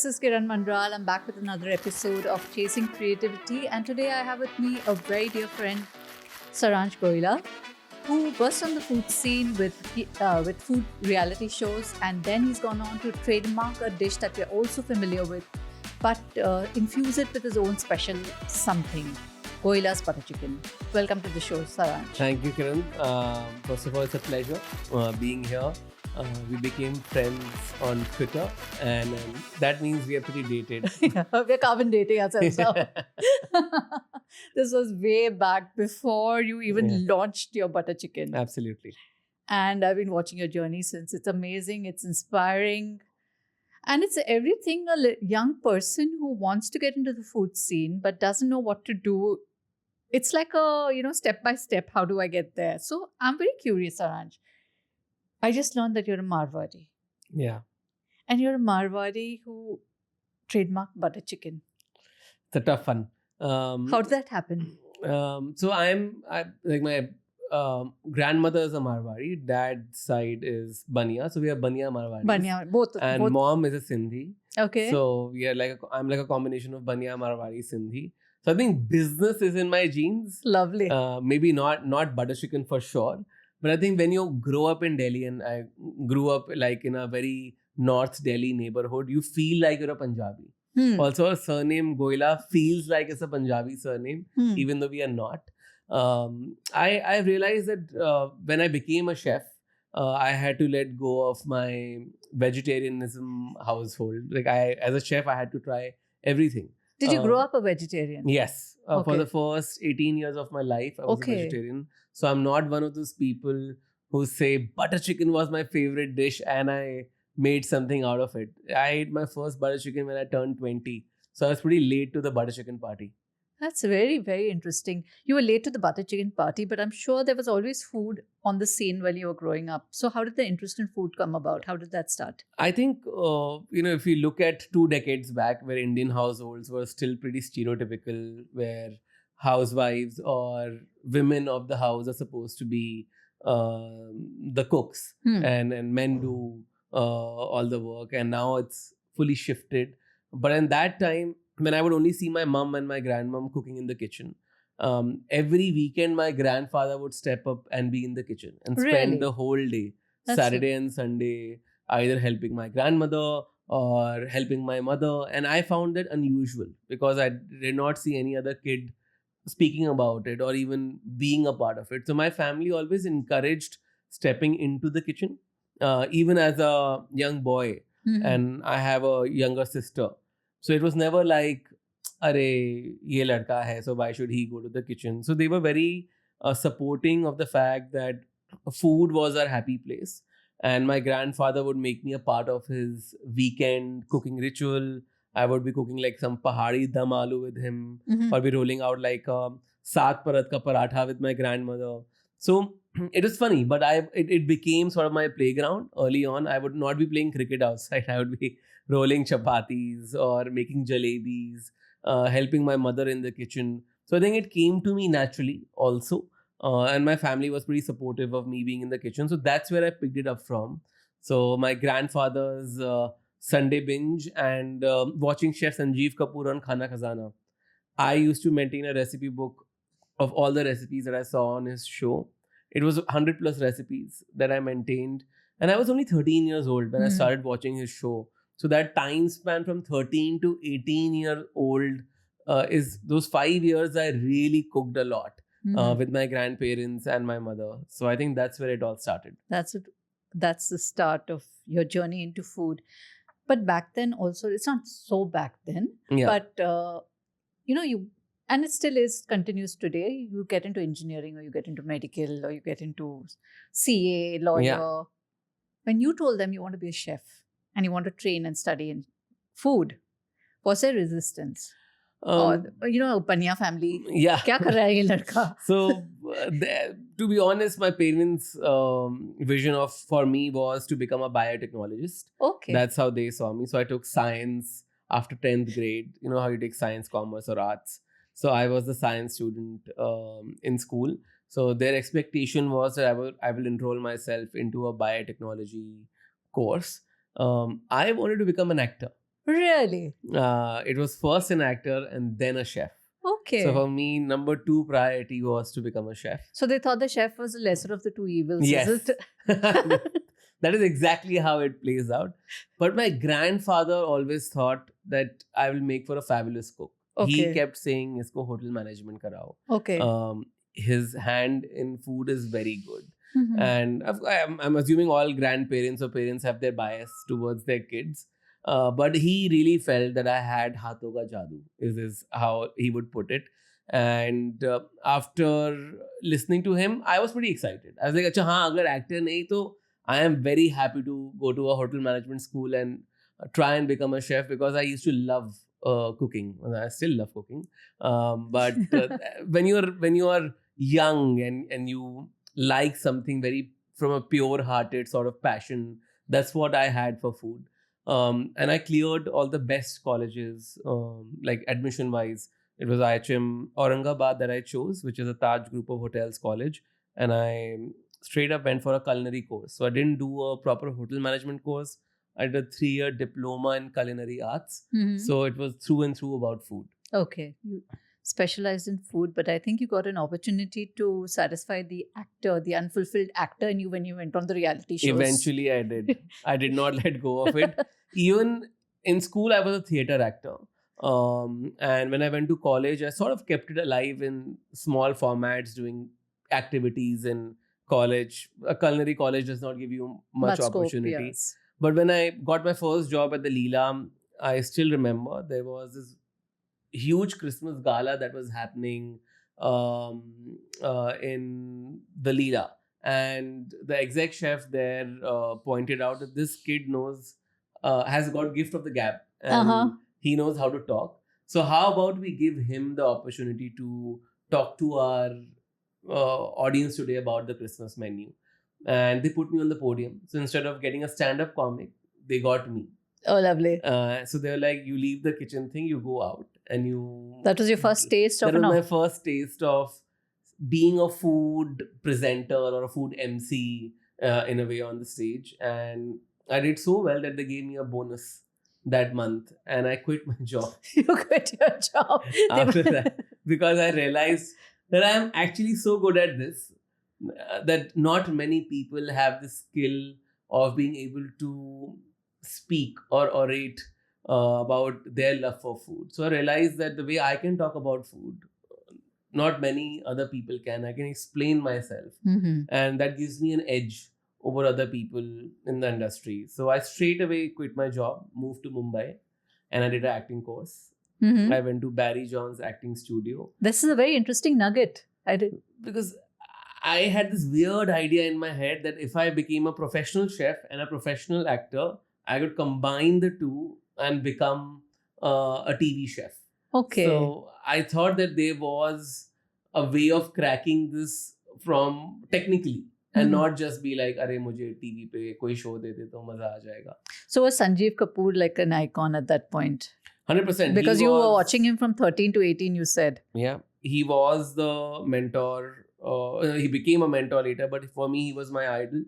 this is Kiran Manral. I'm back with another episode of Chasing Creativity, and today I have with me a very dear friend, Saransh Goila, who burst on the food scene with food reality shows, and then he's gone on to trademark a dish that we're also familiar with, but infuse it with his own special something. Goila's butter chicken. Welcome to the show, Saransh. Thank you, Kiran. First of all, it's a pleasure being here. We became friends on Twitter, and that means we are pretty dated. Yeah, we're carbon dating ourselves now. This was way back before you even launched your butter chicken. Absolutely. And I've been watching your journey since. It's amazing, it's inspiring. And it's everything a young person who wants to get into the food scene but doesn't know what to do. It's like a, step by step, how do I get there? So I'm very curious, Saransh. I just learned that you're a Marwari. Yeah. And you're a Marwari who trademarked butter chicken. It's a tough one. How did that happen? So my grandmother is a Marwari. Dad's side is Bania. So we are Bania Marwari. Bania, both. Mom is a Sindhi. Okay. So we are I'm like a combination of Bania Marwari Sindhi. So I think business is in my genes. Lovely. Maybe not butter chicken for sure. But I think when you grow up in Delhi, and I grew up like in a very North Delhi neighborhood, you feel like you're a Punjabi. Also, our surname Goila feels like it's a Punjabi surname, even though we are not. I realized that when I became a chef, I had to let go of my vegetarianism household. As a chef, I had to try everything. Did you grow up a vegetarian? Yes. For the first 18 years of my life, I was a vegetarian. So I'm not one of those people who say butter chicken was my favorite dish and I made something out of it. I ate my first butter chicken when I turned 20. So I was pretty late to the butter chicken party. That's very, very interesting. You were late to the butter chicken party, but I'm sure there was always food on the scene while you were growing up. So how did the interest in food come about? How did that start? I think, if you look at 2 decades back where Indian households were still pretty stereotypical, where housewives or women of the house are supposed to be the cooks and men do all the work. And now it's fully shifted. But in that time, when I would only see my mom and my grandmom cooking in the kitchen, every weekend my grandfather would step up and be in the kitchen and spend the whole day, Saturday and Sunday, either helping my grandmother or helping my mother. And I found that unusual because I did not see any other kid speaking about it or even being a part of it. So my family always encouraged stepping into the kitchen, even as a young boy. And I have a younger sister. So it was never like, "Arey, ye ladka hai, so why should he go to the kitchen?" So they were very supporting of the fact that food was our happy place. And my grandfather would make me a part of his weekend cooking ritual. I would be cooking like some pahadi dum aloo with him, or be rolling out like a saat parat ka paratha with my grandmother. So it was funny, but it became sort of my playground early on. I would not be playing cricket outside. I would be rolling chapatis or making jalebis, helping my mother in the kitchen. So I think it came to me naturally also. And my family was pretty supportive of me being in the kitchen. So that's where I picked it up from. So my grandfather's Sunday binge and watching Chef Sanjeev Kapoor on Khana Khazana. I used to maintain a recipe book of all the recipes that I saw on his show. It was 100 plus recipes that I maintained. And I was only 13 years old when I started watching his show. So that time span from 13 to 18-year-old is those 5 years I really cooked a lot with my grandparents and my mother. So I think that's where it all started. That's the start of your journey into food. But back then also, it's not so back then, but and it still continues today. You get into engineering or you get into medical or you get into CA, lawyer. Yeah. When you told them you want to be a chef and you want to train and study in food, was there resistance? Banya family. Yeah. Kya kar raha hai ye ladka? So, to be honest, my parents' vision for me was to become a biotechnologist. Okay. That's how they saw me. So I took science after 10th grade. You know how you take science, commerce or arts. So I was the science student in school. So their expectation was that I will enroll myself into a biotechnology course. I wanted to become an actor. Really? It was first an actor and then a chef. Okay. So for me, number 2 priority was to become a chef. So they thought the chef was the lesser of the two evils, Yes. is it? That is exactly how it plays out. But my grandfather always thought that I will make for a fabulous cook. He Okay. kept saying, "Isko hotel management karao." Okay. His hand in food is very good. Mhm. And I'm assuming all grandparents or parents have their bias towards their kids. But he really felt that I had haathon ka jadoo, is how he would put it. And after listening to him, I was pretty excited. I was like, "Acha, haan, agar actor nahi, to I am very happy to go to a hotel management school and try and become a chef because I used to love cooking. And I still love cooking. But when you are young and you like something very from a pure-hearted sort of passion, that's what I had for food. And I cleared all the best colleges, like admission-wise. It was IHM Aurangabad that I chose, which is a Taj Group of Hotels college. And I straight up went for a culinary course. So I didn't do a proper hotel management course. I did a 3-year diploma in culinary arts. Mhm. So it was through and through about food. Okay. You specialized in food, but I think you got an opportunity to satisfy the actor, the unfulfilled actor in you when you went on the reality shows. Eventually, I did. I did not let go of it. Even in school, I was a theater actor. And when I went to college, I sort of kept it alive in small formats, doing activities in college. A culinary college does not give you much scope, opportunity. yes. But when I got my first job at the Leela, I still remember there was this huge Christmas gala that was happening in the Leela. And the exec chef there pointed out that this kid has got gift of the gab and Uh-huh. he knows how to talk. So how about we give him the opportunity to talk to our audience today about the Christmas menu? And they put me on the podium. So instead of getting a stand-up comic, they got me. Oh, lovely. So they were like, you leave the kitchen thing, you go out, and you. That was your first taste of That was an my first taste of being a food presenter or a food MC in a way on the stage, and I did so well that they gave me a bonus that month, and I quit my job. You quit your job. After that, because I realized that I am actually so good at this that not many people have the skill of being able to speak or orate about their love for food. So I realized that the way I can talk about food, not many other people can. I can explain myself, Mhm. and that gives me an edge over other people in the industry. So I straight away quit my job, moved to Mumbai, and I did an acting course. Mhm. I went to Barry John's acting studio This is a very interesting nugget. I did. because I had this weird idea in my head that if I became a professional chef and a professional actor, I could combine the two and become a TV chef. Okay. So I thought that there was a way of cracking this from technically and Mhm. not just be like, "Arey, mujhe TV pe koi show de de to maza aa jayega." So was Sanjeev Kapoor like an icon at that point? 100%. Because you were watching him from 13 to 18, you said. Yeah, he was the mentor. He became a mentor later, but for me, he was my idol.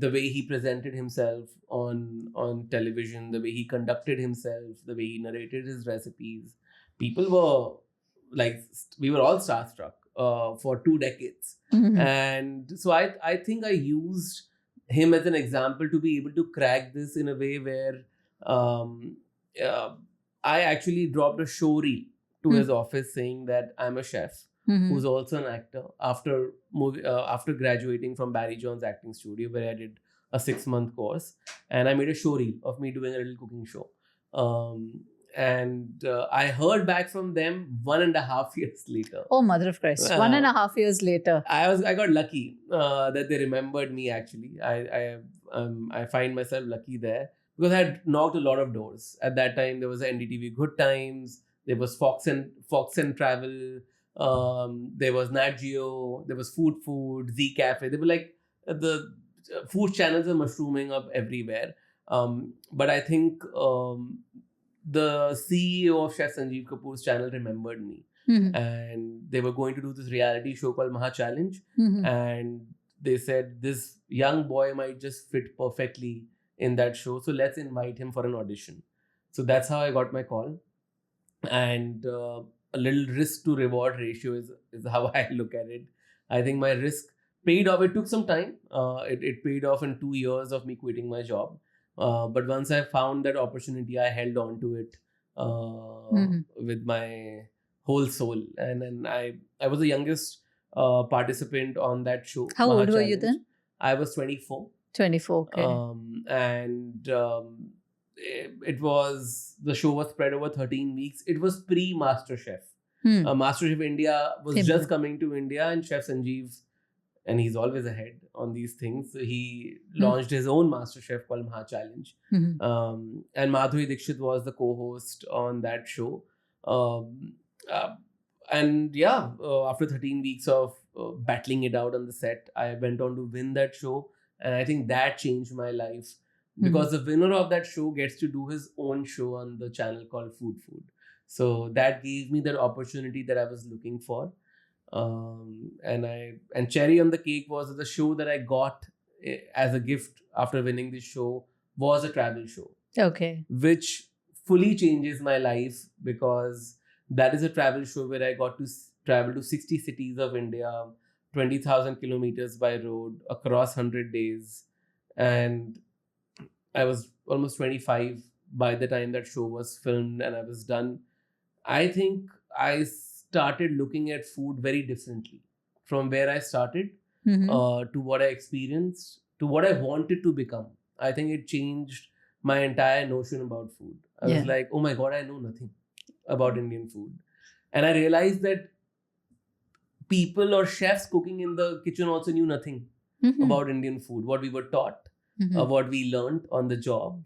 The way he presented himself on television, the way he conducted himself, the way he narrated his recipes, people were like, we were all starstruck for 2 decades. Mhm. And so I think I used him as an example to be able to crack this in a way where uh, I actually dropped a show reel to his office saying that I'm a chef Mhm. who's also an actor after graduating from Barry John's acting studio, where I did a 6-month course, and I made a show reel of me doing a little cooking show. And I heard back from them 1.5 years later. Oh, mother of Christ. 1.5 years later. I got lucky that they remembered me. Actually, I find myself lucky there because I had knocked a lot of doors. At that time, there was NDTV Good Times, there was Fox and Travel, there was Nat Geo, there was Food, Z Cafe. They were like the food channels are mushrooming up everywhere. But I think the CEO of Chef Sanjeev Kapoor's channel remembered me. Mhm. And they were going to do this reality show called Maha Challenge. Mhm. And they said this young boy might just fit perfectly in that show. So let's invite him for an audition. So that's how I got my call. And a little risk to reward ratio is how I look at it. I think my risk paid off. It took some time. It paid off in 2 years of me quitting my job. But once I found that opportunity, I held on to it with my whole soul. And then I was the youngest participant on that show. How Maha old were you Challenge. then? I was 24. 24. Okay. And it was, the show was spread over 13 weeks. It was pre MasterChef. MasterChef India was just coming to India, and Chef Sanjeev, and he's always ahead on these things, so he launched his own MasterChef called Maha Challenge. And Madhuri Dixit was the co-host on that show. And yeah, after 13 weeks of battling it out on the set, I went on to win that show. And I think that changed my life, because the winner of that show gets to do his own show on the channel called Food. So that gave me that opportunity that I was looking for. And cherry on the cake was the show that I got as a gift after winning this show was a travel show. Okay. Which fully changes my life, because that is a travel show where I got to travel to 60 cities of India, 20,000 kilometers by road across 100 days. And I was almost 25 by the time that show was filmed and I was done. I think I started looking at food very differently from where I started to what I experienced, to what I wanted to become. I think it changed my entire notion about food. I was like, oh my God, I know nothing about Indian food. And I realized that people or chefs cooking in the kitchen also knew nothing about Indian food, what we were taught, what we learned on the job.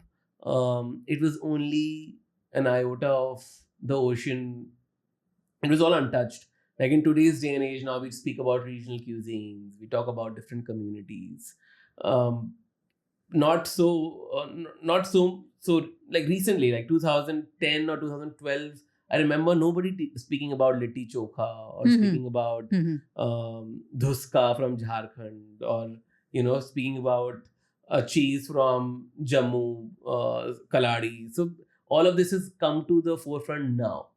It was only an iota of the ocean. It was all untouched. Like in today's day and age, now we speak about regional cuisines, we talk about different communities. Not so like recently, like 2010 or 2012, I remember nobody speaking about litti chokha or speaking about dhuska from Jharkhand, or speaking about a cheese from Jammu, Kaladi. So all of this has come to the forefront now.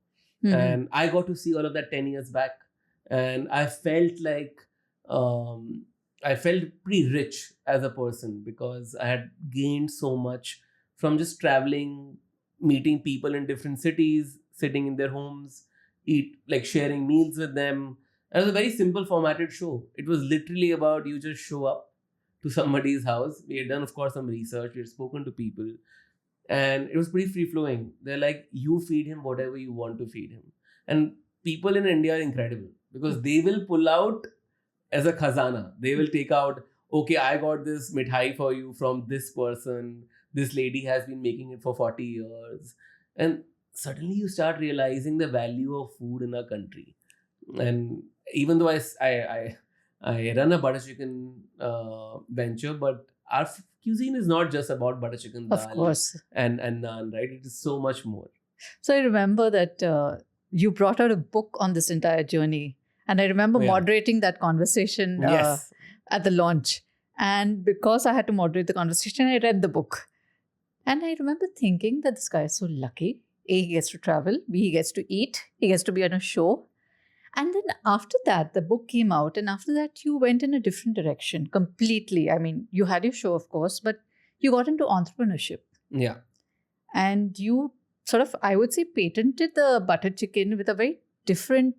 And I got to see all of that 10 years back, and I felt like I felt pretty rich as a person, because I had gained so much from just traveling, meeting people in different cities, sitting in their homes, sharing meals with them. And it was a very simple formatted show. It was literally about you just show up to somebody's house. We had done, of course, some research. We had spoken to people. And it was pretty free flowing. They're like, you feed him whatever you want to feed him. And people in India are incredible, because they will pull out as a khazana. They will take out, okay, I got this mithai for you from this person. This lady has been making it for 40 years. And suddenly you start realizing the value of food in our country. And even though I run a butter chicken venture, but our cuisine is not just about butter chicken, Of dal, course. and naan, right? It is so much more. So I remember that you brought out a book on this entire journey. And I remember moderating that conversation Yes. at the launch. And because I had to moderate the conversation, I read the book. And I remember thinking that this guy is so lucky. A, he gets to travel. B, he gets to eat. He gets to be on a show. And then after that, the book came out. And after that, you went in a different direction completely. I mean, you had your show, of course, but you got into entrepreneurship. Yeah. And you sort of, I would say, patented the butter chicken with a very different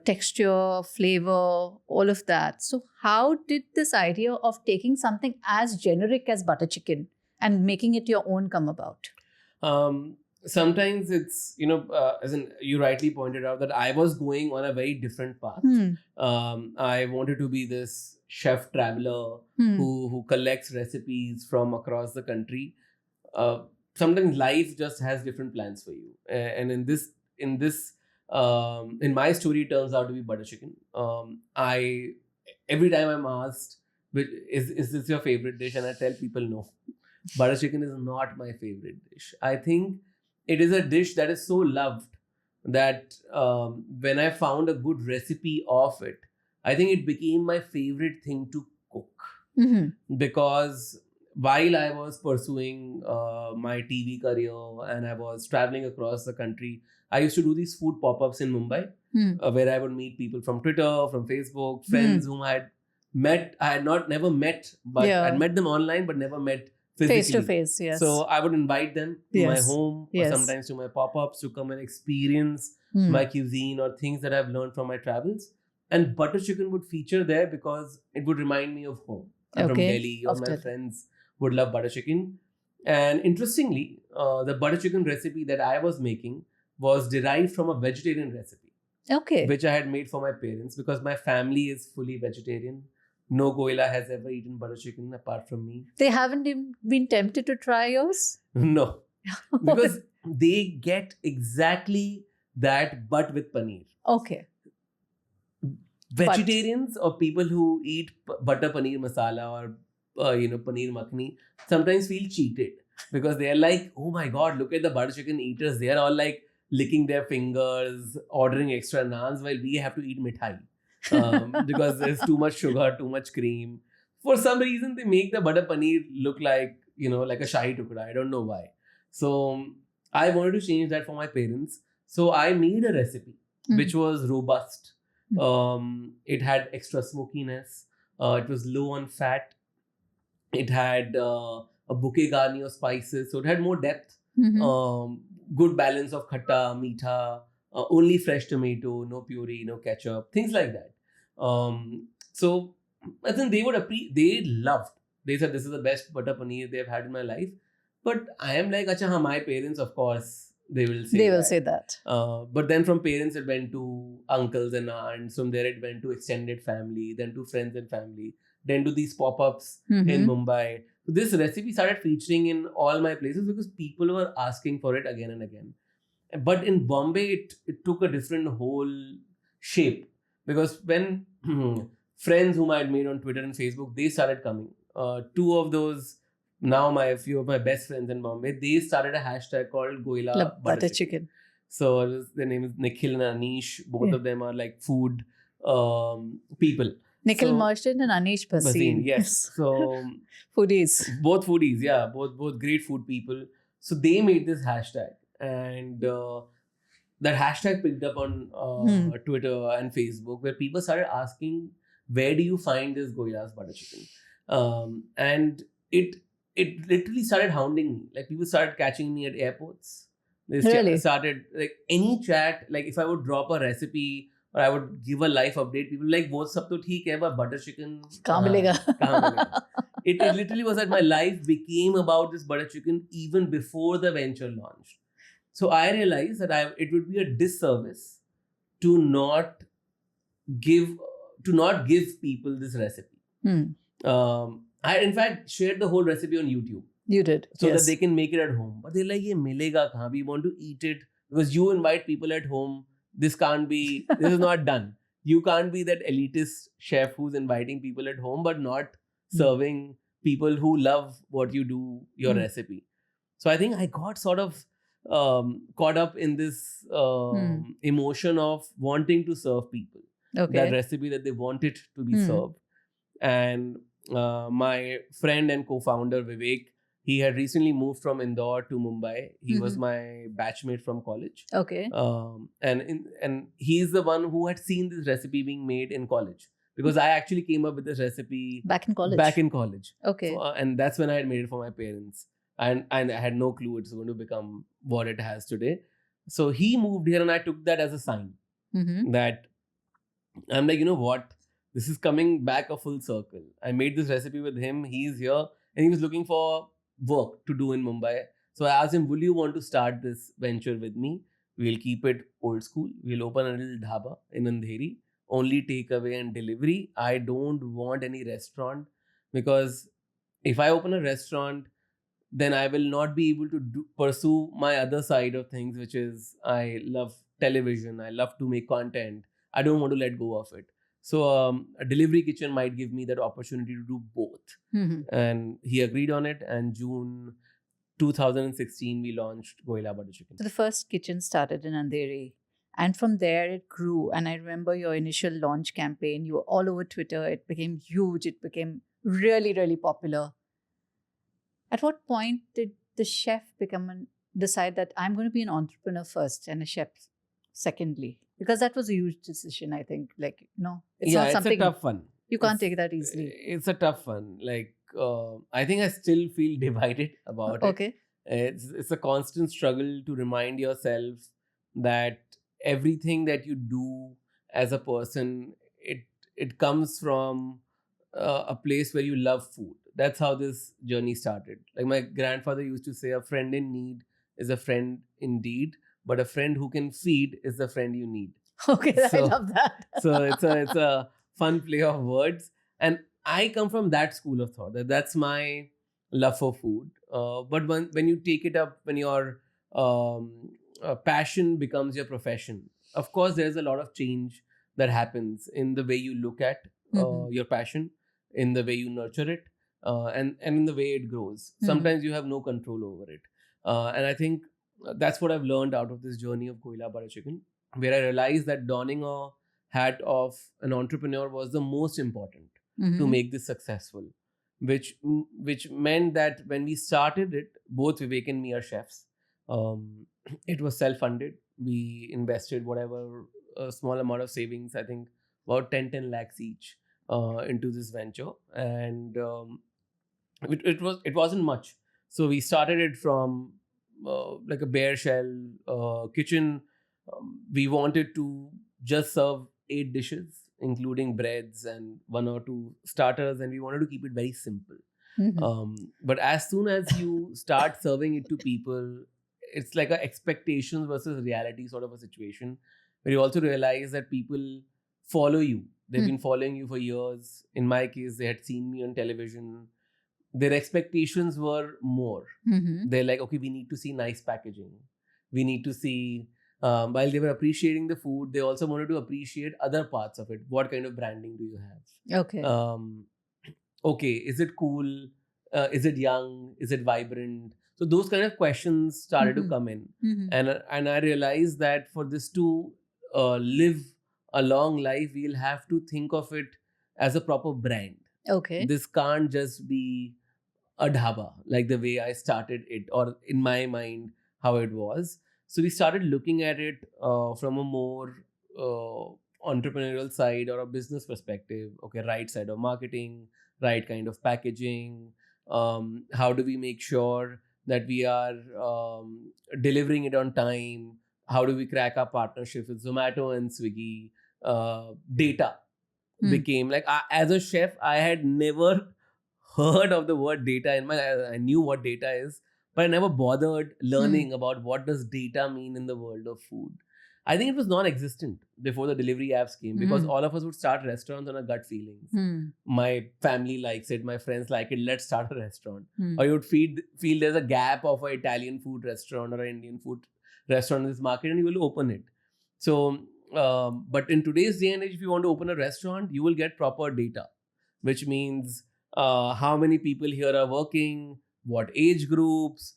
texture, flavor, all of that. So how did this idea of taking something as generic as butter chicken and making it your own come about? Sometimes it's, as in you rightly pointed out, that I was going on a very different path. I wanted to be this chef traveler who collects recipes from across the country. Sometimes life just has different plans for you. And in my story, it turns out to be butter chicken. Every time I'm asked, is this your favorite dish? And I tell people no. Butter chicken is not my favorite dish. I think it is a dish that is so loved that when I found a good recipe of it, I think it became my favorite thing to cook. Because while I was pursuing my TV career and I was traveling across the country, I used to do these food pop-ups in Mumbai, where I would meet people from Twitter, from Facebook, friends whom I had met. I had not never met, but Yeah. I'd met them online, but never met Face physically. to face, yes. So I would invite them to my Yes. home, or Yes. sometimes to my pop-ups, to come and experience my cuisine or things that I've learned from my travels. And butter chicken would feature there because it would remind me of home. I'm from Okay. Delhi, or Of my Delhi. friends would love butter chicken. And interestingly, the butter chicken recipe that I was making was derived from a vegetarian recipe, Okay. which I had made for my parents because my family is fully vegetarian. No Goila has ever eaten butter chicken apart from me. They haven't even been tempted to try yours? No, because they get exactly that, but with paneer. Okay. Vegetarians or people who eat butter paneer masala or paneer makhni sometimes feel cheated because they are like, oh my god, look at the butter chicken eaters. They are all like licking their fingers, ordering extra naans, while we have to eat mithai because there's too much sugar, too much cream. For some reason, they make the butter paneer look like like a shahi tukda. I don't know why. So I wanted to change that for my parents. So I made a recipe which was robust. It had extra smokiness. It was low on fat. It had a bouquet garni of spices, so it had more depth. Good balance of khatta, meetha, only fresh tomato, no puree, no ketchup, things like that. So I think they loved. They said this is the best butter paneer they've had in my life. But I am like, acha, my parents, of course, they will say that. But then from parents, it went to uncles and aunts. From there, it went to extended family, then to friends and family, then to these pop-ups in Mumbai. So this recipe started featuring in all my places because people were asking for it again and again. But in Bombay, it took a different whole shape because when friends whom I had made on Twitter and Facebook, they started coming. Two of those, now a few of my best friends in Bombay, they started a hashtag called Goila Butter Chicken. So their name is Nikhil and Anish. Both of them are like food people. Nikhil Merchant and Anish Bhasin. Yes. So foodies. Both foodies, yeah. Both great food people. So they made this hashtag. And that hashtag picked up on Twitter and Facebook, where people started asking, where do you find this Goila's butter chicken? And it literally started hounding me. Like people started catching me at airports. They started like any chat. Like if I would drop a recipe or I would give a life update, people were like, "वो सब तो ठीक है, but butter chicken कहाँ मिलेगा?" It literally was that my life became about this butter chicken even before the venture launched. So I realized that it would be a disservice to not give people this recipe. I in fact shared the whole recipe on YouTube. You did. So that they can make it at home. But they're like, ye milega kahan? We want to eat it because you invite people at home. This is not done. You can't be that elitist chef who's inviting people at home but not serving people who love what you do, your recipe. So I think I got sort of caught up in this emotion of wanting to serve people. That recipe that they wanted to be served. And my friend and co-founder Vivek, he had recently moved from Indore to Mumbai. He was my batchmate from college. Okay. And he's the one who had seen this recipe being made in college. Because I actually came up with this recipe back in college. Okay. So, and that's when I had made it for my parents. And I had no clue it's going to become what it has today. So he moved here and I took that as a sign that I'm like, you know what? This is coming back a full circle. I made this recipe with him. He's here and he was looking for work to do in Mumbai. So I asked him, will you want to start this venture with me? We'll keep it old school. We'll open a little dhaba in Andheri. Only takeaway and delivery. I don't want any restaurant because if I open a restaurant, then I will not be able to pursue my other side of things, which is I love television. I love to make content. I don't want to let go of it. So a delivery kitchen might give me that opportunity to do both. And he agreed on it. And June 2016, we launched Goila Butter Chicken. So the first kitchen started in Andheri. And from there, it grew. And I remember your initial launch campaign. You were all over Twitter. It became huge. It became really, really popular. At what point did the chef decide that I'm going to be an entrepreneur first and a chef secondly? Because that was a huge decision, I think. Like, it's Yeah, not it's a something tough one. you can't take that easily. It's a tough one. Like, I think I still feel divided about it. Okay. It's a constant struggle to remind yourself that everything that you do as a person, it comes from a place where you love food. That's how this journey started. Like my grandfather used to say, a friend in need is a friend indeed, but a friend who can feed is the friend you need. Okay, I So, love that. so it's a fun play of words, and I come from that school of thought. That's my love for food. But when you take it up, when your passion becomes your profession, of course, there's a lot of change that happens in the way you look at your passion, in the way you nurture it, and in the way it grows. Sometimes you have no control over it, and I think that's what I've learned out of this journey of Goila Butter Chicken, where I realized that donning a hat of an entrepreneur was the most important to make this successful. Which meant that when we started it, both Vivek and me are chefs. It was self-funded. We invested whatever a small amount of savings, I think about 10 lakhs each, into this venture, and it wasn't much. So we started it from like a bare shell kitchen. We wanted to just serve 8 dishes, including breads and one or two starters, and we wanted to keep it very simple. But as soon as you start serving it to people, it's like a expectations versus reality sort of a situation, where you also realize that people follow you. They've been following you for years. In my case, they had seen me on television. Their expectations were more. They're like, okay, we need to see nice packaging. We need to see, while they were appreciating the food, they also wanted to appreciate other parts of it. What kind of branding do you have? Okay. Okay, is it cool? Is it young? Is it vibrant? So those kind of questions started to come in, and I realized that for this to live a long life, we'll have to think of it as a proper brand. Okay. This can't just be a dhaba like the way I started it, or in my mind how it was. So we started looking at it from a more entrepreneurial side or a business perspective. Okay, right side of marketing, right kind of packaging. How do we make sure that we are delivering it on time? How do we crack our partnerships with Zomato and Swiggy? Data became like, as a chef, I had never heard of the word data in my. I knew what data is, but I never bothered learning about what does data mean in the world of food. I think it was non-existent before the delivery apps came, because all of us would start restaurants on a gut feelings. My family likes it, my friends like it, let's start a restaurant. Or you would feel there's a gap of an Italian food restaurant or an Indian food restaurant in this market, and you will open it. So, but in today's day and age, if you want to open a restaurant, you will get proper data, which means how many people here are working, what age groups,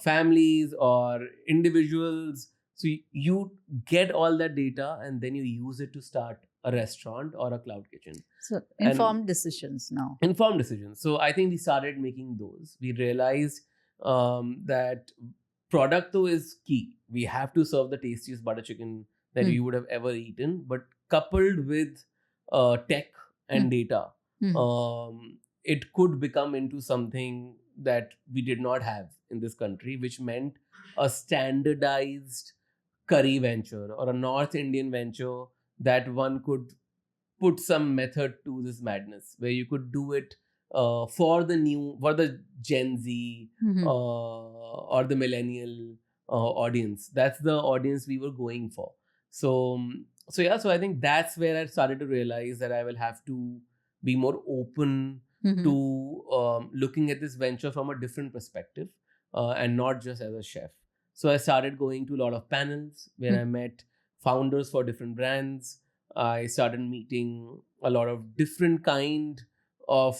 families or individuals. So you get all that data, and then you use it to start a restaurant or a cloud kitchen. So informed decisions now. Informed decisions. So I think we started making those. We realized that product though is key. We have to serve the tastiest butter chicken that you would have ever eaten, but coupled with tech and data, it could become into something that we did not have in this country, which meant a standardized curry venture or a North Indian venture that one could put some method to this madness, where you could do it for the Gen Z or the millennial audience. That's the audience we were going for. So I think that's where I started to realize that I will have to be more open to looking at this venture from a different perspective, and not just as a chef. So I started going to a lot of panels where I met founders for different brands. I started meeting a lot of different kind of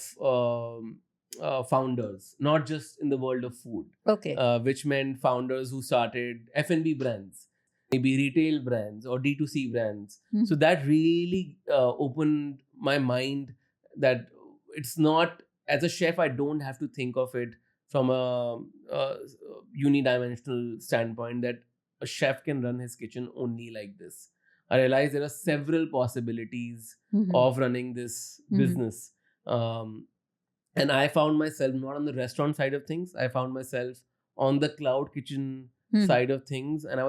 founders, not just in the world of food. Okay. Which meant founders who started F&B brands, maybe retail brands or D2C brands. So that really opened my mind that it's not, as a chef, I don't have to think of it from a unidimensional standpoint that a chef can run his kitchen only like this. I realized there are several possibilities of running this business. Um, and I found myself not on the restaurant side of things. I found myself on the cloud kitchen side of things, and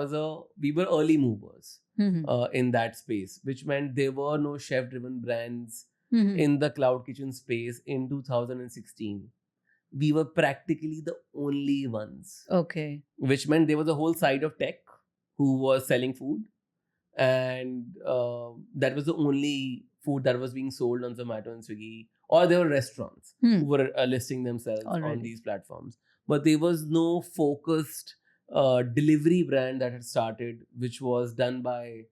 we were early movers in that space, which meant there were no chef driven brands in the cloud kitchen space in 2016. We were practically the only ones, Okay. which meant there was a whole side of tech who was selling food, and that was the only food that was being sold on Zomato and Swiggy, or there were restaurants who were listing themselves on Already. these platforms. But there was no focused delivery brand that had started, which was done by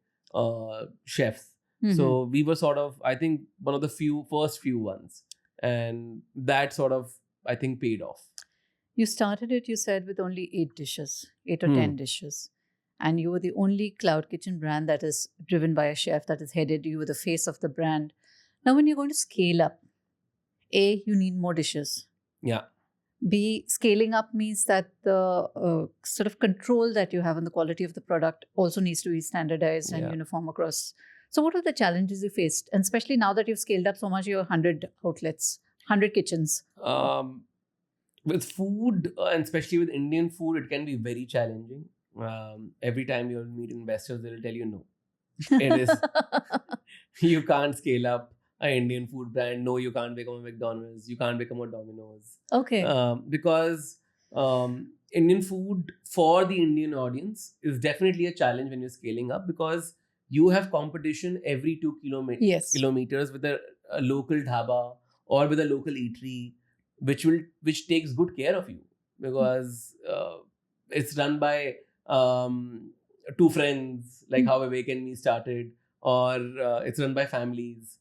chefs. So we were sort of, I think, one of the first few ones, and that sort of, I think, paid off. You started it, you said, with only 8 or 10 dishes. And you were the only cloud kitchen brand that is driven by a chef, that is headed. You were the face of the brand. Now, when you're going to scale up, A, you need more dishes. Yeah. B, scaling up means that the sort of control that you have on the quality of the product also needs to be standardized and uniform across. So what are the challenges you faced? And especially now that you've scaled up so much, you're 100 outlets, 100 kitchens. With food, and especially with Indian food, it can be very challenging. Every time you'll meet investors, they'll tell you no. It is you can't scale up an Indian food brand. No, you can't become a McDonald's. You can't become a Domino's. Okay. Because Indian food for the Indian audience is definitely a challenge when you're scaling up, because you have competition every 2 kilometers with a local dhaba or with a local eatery, which takes good care of you, because it's run by two friends, like how Awake and Me started, or it's run by families,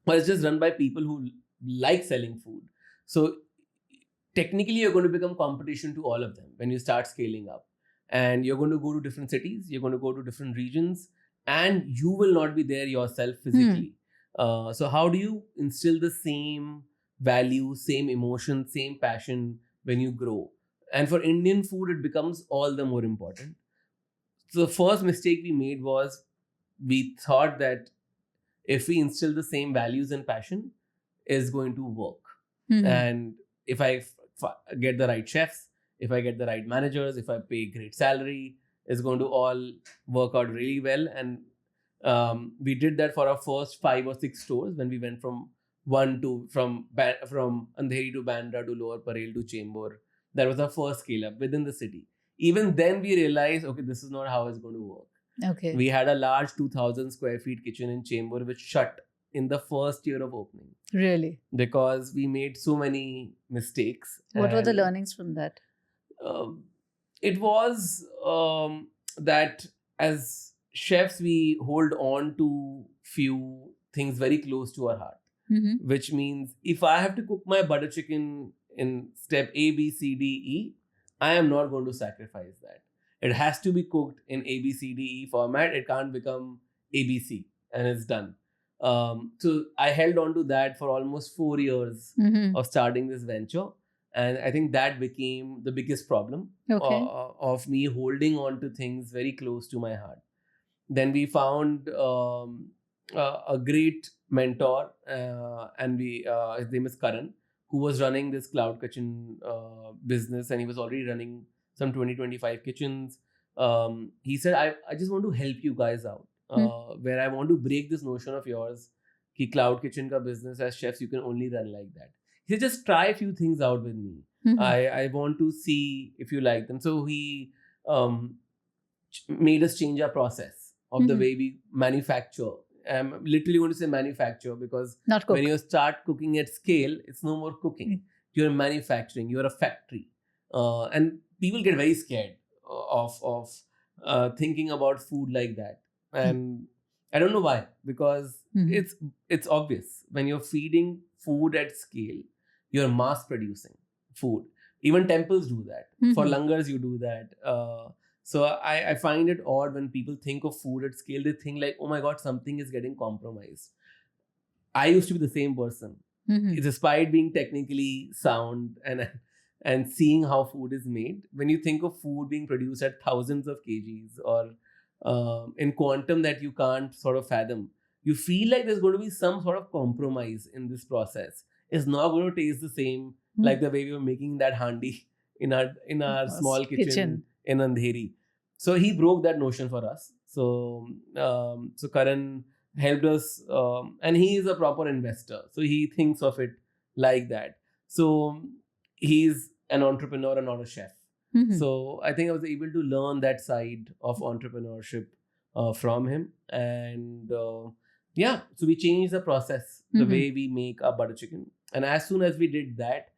or it's just run by people who like selling food. So technically, you're going to become competition to all of them when you start scaling up, and you're going to go to different cities, you're going to go to different regions, and you will not be there yourself physically. So how do you instill the same value, same emotion, same passion when you grow? And for Indian food, it becomes all the more important. So the first mistake we made was we thought that if we instill the same values and passion, is going to work. And if I get the right chefs, if I get the right managers, if I pay great salary, it's going to all work out really well. And we did that for our first 5 or 6 stores when we went from Andheri to Bandra to Lower Parel to Chembur. That was our first scale up within the city. Even then, we realized, okay, this is not how it's going to work. Okay. We had a large 2,000 square feet kitchen in Chembur, which shut in the first year of opening. Really? Because we made so many mistakes. What were the learnings from that? It was that as chefs, we hold on to few things very close to our heart. Which means if I have to cook my butter chicken in step A, B, C, D, E, I am not going to sacrifice that. It has to be cooked in A, B, C, D, E format. It can't become ABC and it's done. So I held on to that for almost 4 years of starting this venture. And I think that became the biggest problem of me holding on to things very close to my heart. Then we found a great mentor, and his name is Karan, who was running this cloud kitchen business, and he was already running some 20-25 kitchens. He said, I just want to help you guys out, where I want to break this notion of yours कि cloud kitchen ka business as chefs you can only run like that. He said, just try a few things out with me. I want to see if you like them. So he made us change our process of the way we manufacture. I'm literally going to say manufacture, because when you start cooking at scale, it's no more cooking. You're manufacturing. You're a factory, and people get very scared of thinking about food like that. And I don't know why, because it's obvious when you're feeding food at scale, you're mass producing food. Even temples do that. For langars, you do that. So I find it odd when people think of food at scale, they think like, oh my God, something is getting compromised. I used to be the same person. Mhm. despite being technically sound and seeing how food is made, when you think of food being produced at thousands of kgs or in quantum that you can't sort of fathom, you feel like there's going to be some sort of compromise in this process. It's not going to taste the same like the way we were making that handi in our small kitchen in Andheri. So he broke that notion for us. So Karan helped us, and he is a proper investor, so he thinks of it like that. So he's an entrepreneur and not a chef. Mhm. So I think I was able to learn that side of entrepreneurship from him, and yeah, so we changed the process, the Mhm. way we make our butter chicken, and as soon as we did that,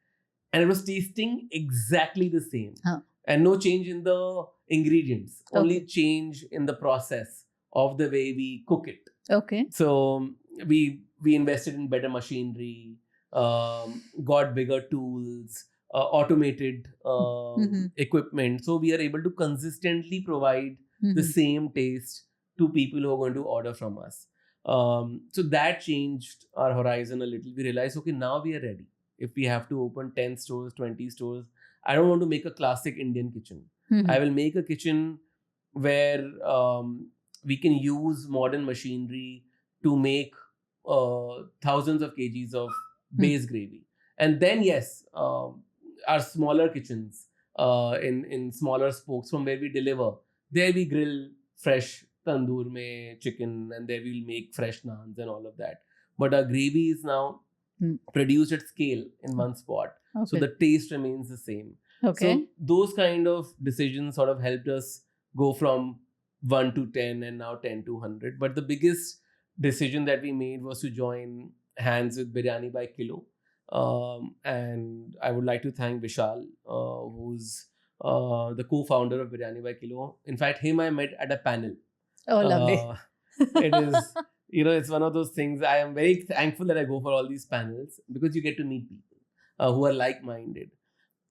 and it was tasting exactly the same, Huh. and no change in the ingredients, only Okay. change in the process of the way we cook it. Okay. So we invested in better machinery, got bigger tools, automated Mhm. equipment. So we are able to consistently provide the Mhm. same taste to people who are going to order from us. So that changed our horizon a little. We realized, okay, now we are ready. If we have to open 10 stores, 20 stores, I don't want to make a classic Indian kitchen. Mhm. I will make a kitchen where we can use modern machinery to make thousands of kgs of base gravy. And then, yes, our smaller kitchens in smaller spokes from where we deliver, there we grill fresh tandoor mein chicken, and there we'll make fresh naans and all of that. But our gravy is now Mm. produced at scale in one spot. So Okay. the taste remains the same. Okay. So those kind of decisions sort of helped us go from 1 to 10 and now 10 to 100. But the biggest decision that we made was to join hands with Biryani by Kilo. And I would like to thank Vishal, who's the co-founder of Biryani by Kilo. In fact, him I met at a panel. Oh, lovely. It is, it's one of those things. I am very thankful that I go for all these panels because you get to meet people who are like-minded.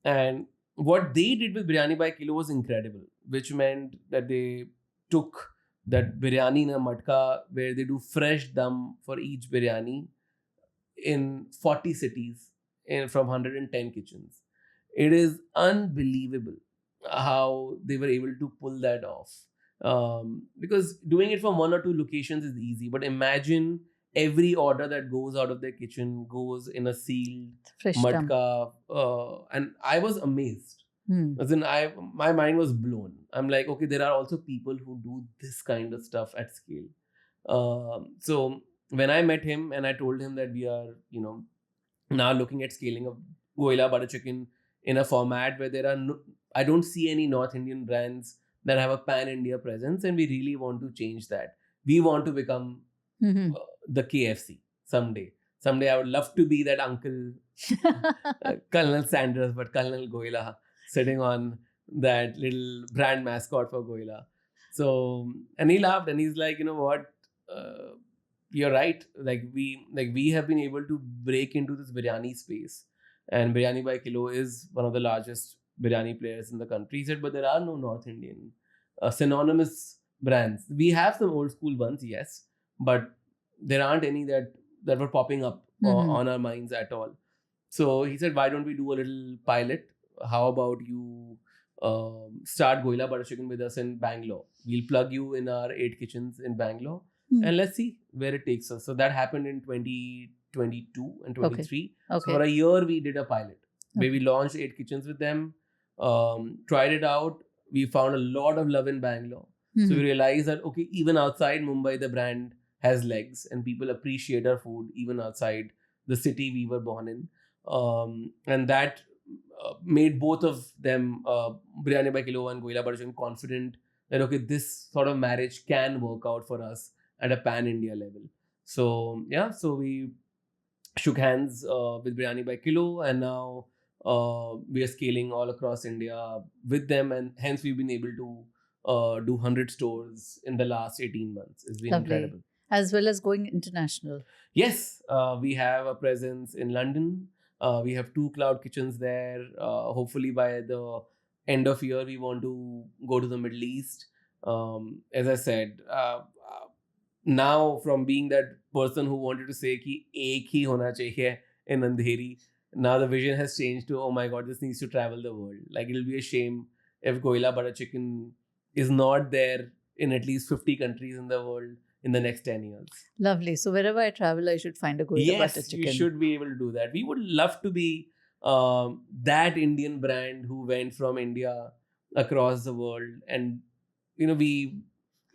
And what they did with Biryani by Kilo was incredible, which meant that they took that biryani in a matka where they do fresh dum for each biryani in 40 cities from 110 kitchens. It is unbelievable how they were able to pull that off. Because doing it from one or two locations is easy, but imagine every order that goes out of their kitchen goes in a sealed Fresh dum. matka, and I was amazed. Hmm. As in, my mind was blown. I'm like, okay, there are also people who do this kind of stuff at scale. So when I met him and I told him that we are, now looking at scaling of Goila butter chicken in a format where there are no, I don't see any North Indian brands that have a pan India presence, and we really want to change that. We want to become Mhm. the KFC someday. Someday I would love to be that uncle, Colonel Sanders, but Colonel Goila sitting on that little brand mascot for Goila. So, and he laughed and he's like, you know what? Uh, you're right. Like we have been able to break into this biryani space, and Biryani by Kilo is one of the largest biryani players in the country. He said, but there are no North Indian synonymous brands. We have some old school ones, yes, but there aren't any that were popping up Mhm. on our minds at all. So he said, why don't we do a little pilot? How about you start Goila Butter Chicken with us in Bangalore? We'll plug you in our 8 kitchens in Bangalore, Hmm. and let's see where it takes us. So that happened in 2022 and 23. So Okay. for a year, we did a pilot where we Okay. launched 8 kitchens with them, tried it out. We found a lot of love in Bangalore. So we Mhm. realized that, okay, even outside Mumbai, the brand has legs and people appreciate our food even outside the city we were born in. And that made both of them, Biryani by Kilo and Goila Butter Chicken, confident that, okay, this sort of marriage can work out for us at a pan India level. So, yeah, so we shook hands with Biryani by Kilo, and now we are scaling all across India with them, and hence we've been able to do 100 stores in the last 18 months. It's been Lovely. incredible. As well as going international. Yes, we have a presence in London. We have 2 cloud kitchens there. Hopefully, by the end of year, we want to go to the Middle East. As I said, now from being that person who wanted to say कि एक ही होना चाहिए in Andheri. Now the vision has changed to, oh my God, this needs to travel the world. Like, it'll be a shame if Goila butter chicken is not there in at least 50 countries in the world in the next 10 years. Lovely. So wherever I travel, I should find a Goila butter Yes, chicken. you should be able to do that. We would love to be that Indian brand who went from India across the world. And, we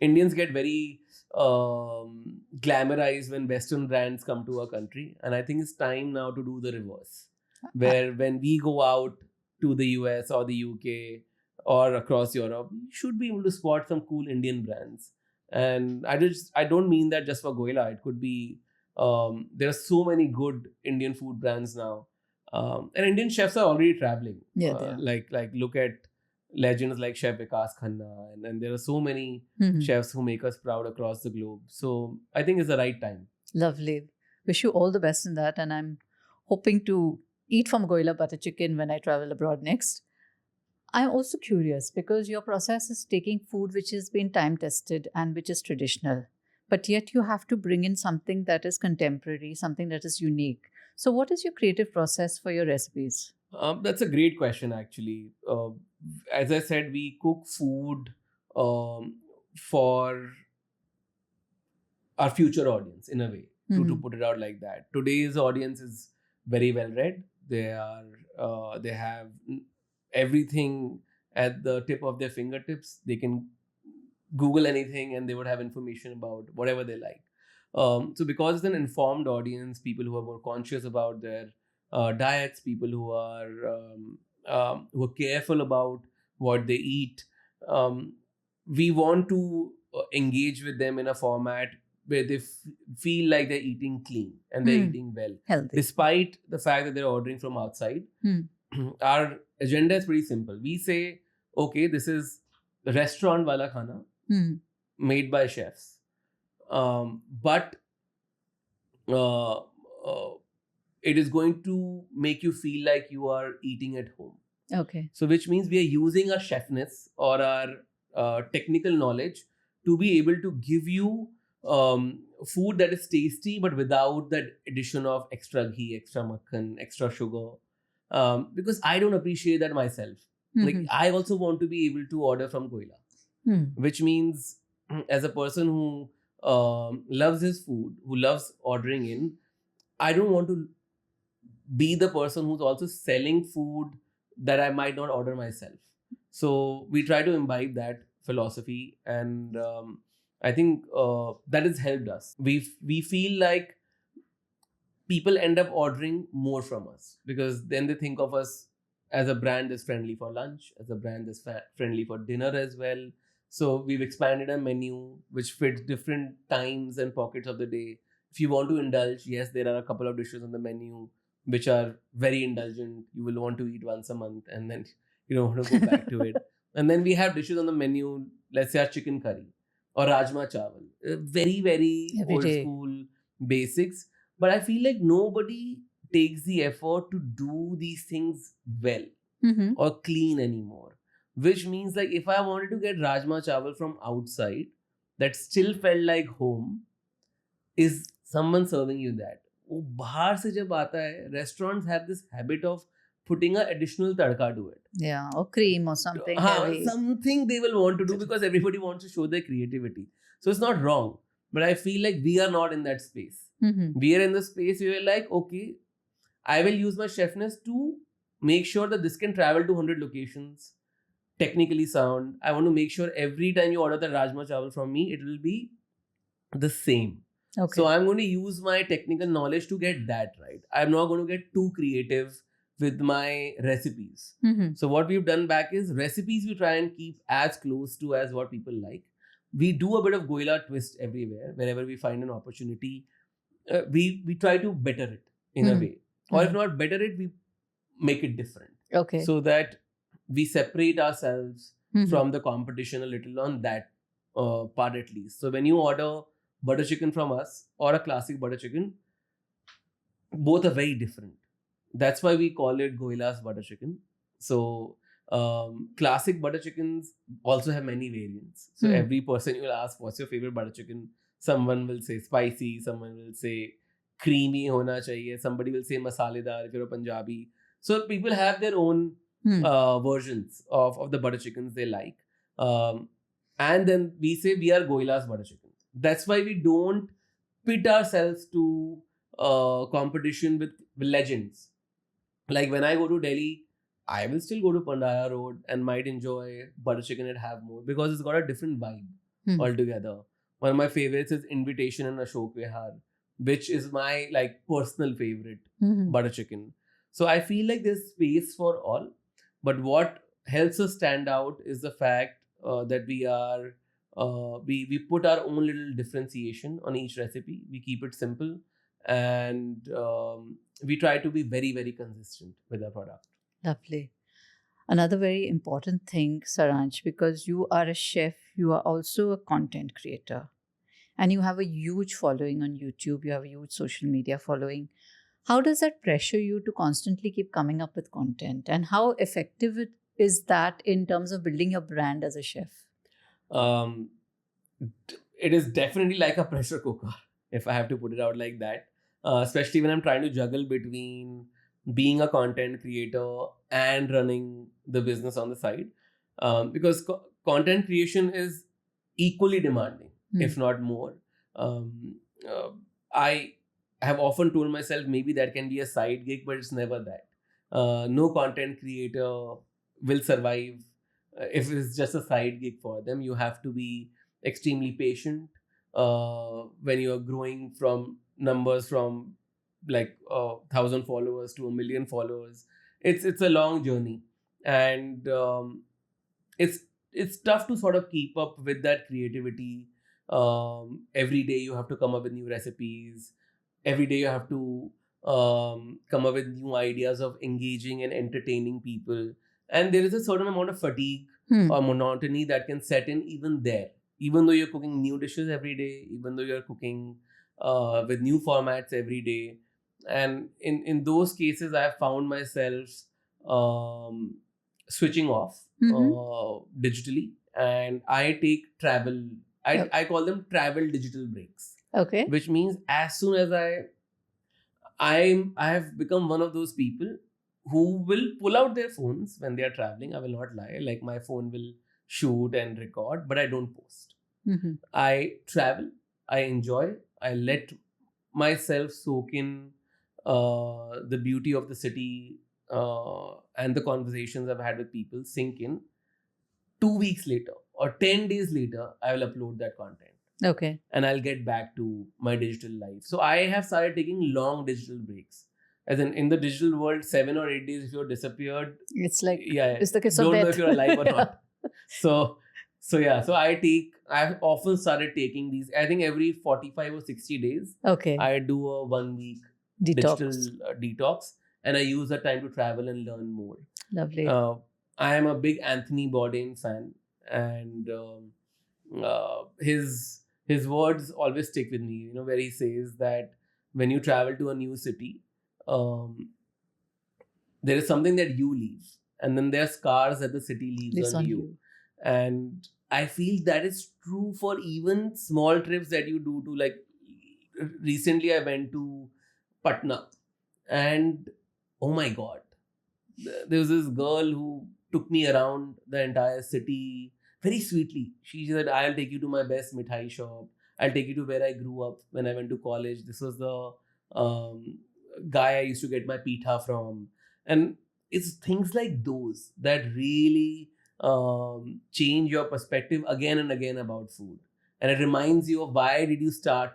Indians get very glamorized when Western brands come to our country. And I think it's time now to do the reverse, where when we go out to the US or the UK or across Europe, we should be able to spot some cool Indian brands. And I don't mean that just for Goila. It could be there are so many good Indian food brands now, and Indian chefs are already traveling. Yeah, they are. Like look at legends like Chef Vikas Khanna, and there are so many Mhm. chefs who make us proud across the globe. So I think it's the right time. Lovely. Wish you all the best in that. And I'm hoping to eat from Goila butter chicken when I travel abroad next. I'm also curious because your process is taking food which has been time tested and which is traditional, but yet you have to bring in something that is contemporary, something that is unique. So, what is your creative process for your recipes? That's a great question, actually. As I said, we cook food for our future audience in a way, to put it out like that. Today's audience is very well read. They have everything at the tip of their fingertips. They can Google anything and they would have information about whatever they like. So because it's an informed audience, people who are more conscious about their diets, people who are careful about what they eat, we want to engage with them in a format where they feel like they're eating clean and they're eating well, Healthy. despite the fact that they're ordering from outside. Our agenda is pretty simple. We say, okay, this is restaurant wala khana made by chefs, but it is going to make you feel like you are eating at home. Okay. So which means we are using our chefness or our technical knowledge to be able to give you food that is tasty but without that addition of extra ghee, extra makhan, extra sugar. Because I don't appreciate that myself. Like, I also want to be able to order from Goila, which means as a person who loves his food, who loves ordering in, I don't want to be the person who's also selling food that I might not order myself. So we try to imbibe that philosophy, and I think that has helped us. We feel like people end up ordering more from us because then they think of us as a brand that's friendly for lunch, as a brand that's friendly for dinner as well. So we've expanded a menu which fits different times and pockets of the day. If you want to indulge, yes, there are a couple of dishes on the menu which are very indulgent. You will want to eat once a month and then you don't want to go back to it. And then we have dishes on the menu, let's say our chicken curry or rajma chawal. Very, very Every old day. school basics. But I feel like nobody takes the effort to do these things well or clean anymore. Which means, like, if I wanted to get rajma chawal from outside that still felt like home, is someone serving you that? वो बाहर से जब आता है, restaurants have this habit of putting an additional tadka to it. Yeah, or cream or something heavy. Something they will want to do because everybody wants to show their creativity. So it's not wrong. But I feel like we are not in that space. We are in the space where we're like, okay, I will use my chefness to make sure that this can travel to 100 locations, technically sound. I want to make sure every time you order the rajma chawal from me, it will be the same. Okay. So I'm going to use my technical knowledge to get that right. I'm not going to get too creative with my recipes. So what we've done back is recipes we try and keep as close to as what people like. We do a bit of Goila twist everywhere. Wherever we find an opportunity, we try to better it in a way. Or if not better it, we make it different. Okay. So that we separate ourselves from the competition a little on that part at least. So when you order butter chicken from us or a classic butter chicken, both are very different. That's why we call it Goila's butter chicken. So classic butter chickens also have many variants. So every person you will ask, what's your favorite butter chicken? Someone will say spicy, someone will say creamy hona chahiye. Somebody will say masaledar if you're a Punjabi. So people have their own Hmm. versions of the butter chickens they like. Um, and then we say we are Goila's butter chicken. That's why we don't pit ourselves to competition with legends. Like when I go to Delhi, I will still go to Pandaya Road and might enjoy butter chicken at Have More because it's got a different vibe Hmm. altogether. One of my favorites is Invitation and Ashok Vihar, which is my like personal favorite Mhm. butter chicken. So I feel like there's space for all, but what helps us stand out is the fact that we put our own little differentiation on each recipe. We keep it simple, and we try to be very very consistent with our product. Lovely. Another very important thing, Saransh, because you are a chef, you are also a content creator, and you have a huge following on YouTube, you have a huge social media following. How does that pressure you to constantly keep coming up with content? And how effective is that in terms of building your brand as a chef? um, it is definitely like a pressure cooker, if I have to put it out like that. Especially when I'm trying to juggle between being a content creator and running the business on the side. Because content creation is equally demanding, Hmm. if not more. Um, uh, I have often told myself maybe that can be a side gig, but it's never that. No content creator will survive if it's just a side gig for them. You have to be extremely patient when you are growing from numbers from like 1,000 followers to 1 million followers. It's a long journey, and it's it's tough to sort of keep up with that creativity. Every day you have to come up with new recipes. Every day you have to come up with new ideas of engaging and entertaining people. And there is a certain amount of fatigue Hmm. or monotony that can set in even there. Even though you're cooking new dishes every day, even though you're cooking with new formats every day. And in those cases, I have found myself um, switching off Mhm. digitally, and I take travel. Yep. I call them travel digital breaks, Okay. which means as soon as I have become one of those people who will pull out their phones when they are traveling. I will not lie. Like my phone will shoot and record, but I don't post. Mhm. I travel, I enjoy, I let myself soak in the beauty of the city and the conversations I've had with people sink in. 2 weeks later or 10 days later, I will upload that content Okay. and I'll get back to my digital life. So I have started taking long digital breaks. As in the digital world, 7 or 8 days if you're disappeared, It's like yeah, it's the kiss of don't know death. if you're alive or not. So yeah, so I've often started taking these. I think every 45 or 60 days, Okay. I do a 1 week digital Detox. detox, and I use that time to travel and learn more. Lovely. I am a big Anthony Bourdain fan, and his words always stick with me. You know, where he says that when you travel to a new city, um, there is something that you leave, and then there are scars that the city leaves Lives on on you. you. And I feel that is true for even small trips that you do to, like, recently I went to Patna, and oh my god, there was this girl who took me around the entire city very sweetly. She said, I'll take you to my best mithai shop. I'll take you to where I grew up when I went to college. This was the guy I used to get my pita from. And it's things like those that really change your perspective again and again about food. And it reminds you of why did you start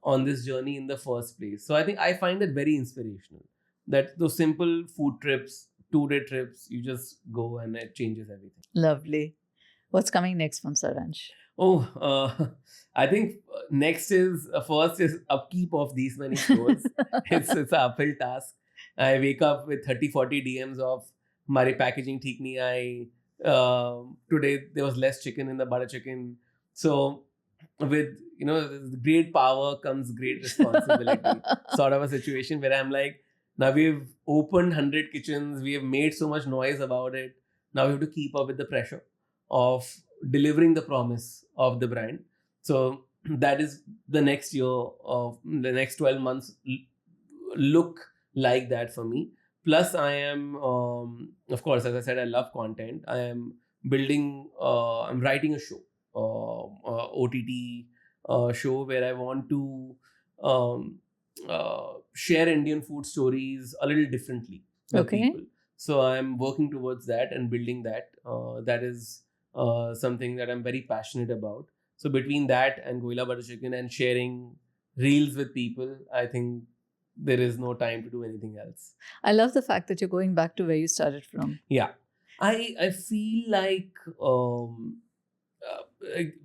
on this journey in the first place. So I think I find that very inspirational, that those simple food trips, 2 day trips, you just go and it changes everything. Lovely. What's coming next from Saransh? Oh, I think next is first is upkeep of these many stores. It's an uphill task. I wake up with 30-40 DMs of Mari packaging theek nahi aayi. Today there was less chicken in the butter chicken. So with great power comes great responsibility, sort of a situation where I'm like, now we've opened 100 kitchens, we have made so much noise about it. Now we have to keep up with the pressure of delivering the promise of the brand. So that is the next year of the next 12 months look like that for me. Plus I am, of course, as I said, I love content. I am building, I'm writing a show, ott show where I want to um, share Indian food stories a little differently with Okay. people. So I'm working towards that and building that. That is something that I'm very passionate about. So between that and Goila Butter Chicken and sharing reels with people, I think there is no time to do anything else. I love the fact that you're going back to where you started from. Yeah, I feel like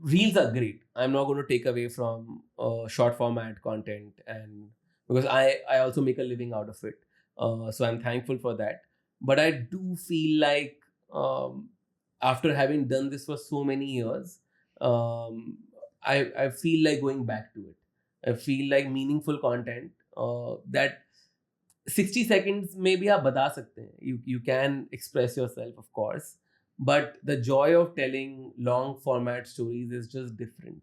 reels are great. I'm not going to take away from short format content, and because I also make a living out of it, so I'm thankful for that. But I do feel like, after having done this for so many years, I feel like going back to it. I feel like meaningful content, that 60 seconds maybe आप बता सकते हैं. You can express yourself, of course, but the joy of telling long format stories is just different.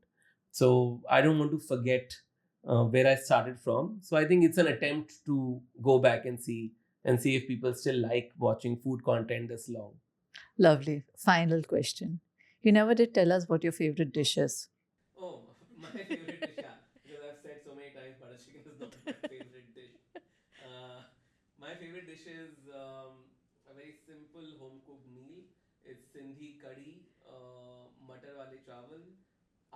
So I don't want to forget where I started from. So I think it's an attempt to go back and see if people still like watching food content this long. Lovely. Final question. You never did tell us what your favorite dish is. Oh, my favorite dish, yeah. Because I've said so many times butter chicken is not my favorite dish. Uh, my favorite dish is a very simple home cooked meal. It's Sindhi curry, matar wale chawal,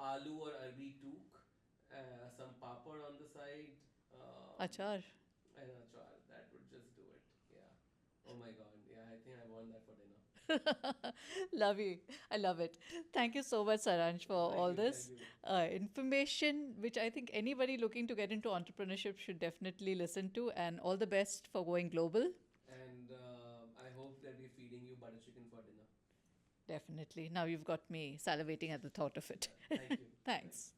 aloo or arbi took, some papad on the side, Achar. and achar. That would just do it. Yeah. Oh my god. Yeah, I think I want that for dinner. Love you. I love it. Thank you so much, Saransh, for Thank all you. Thank this you. information, which I think anybody looking to get into entrepreneurship should definitely listen to. And all the best for going global. And I hope that we're feeding you butter chicken for dinner. Definitely. Now you've got me salivating at the thought of it. Thank you. Thanks.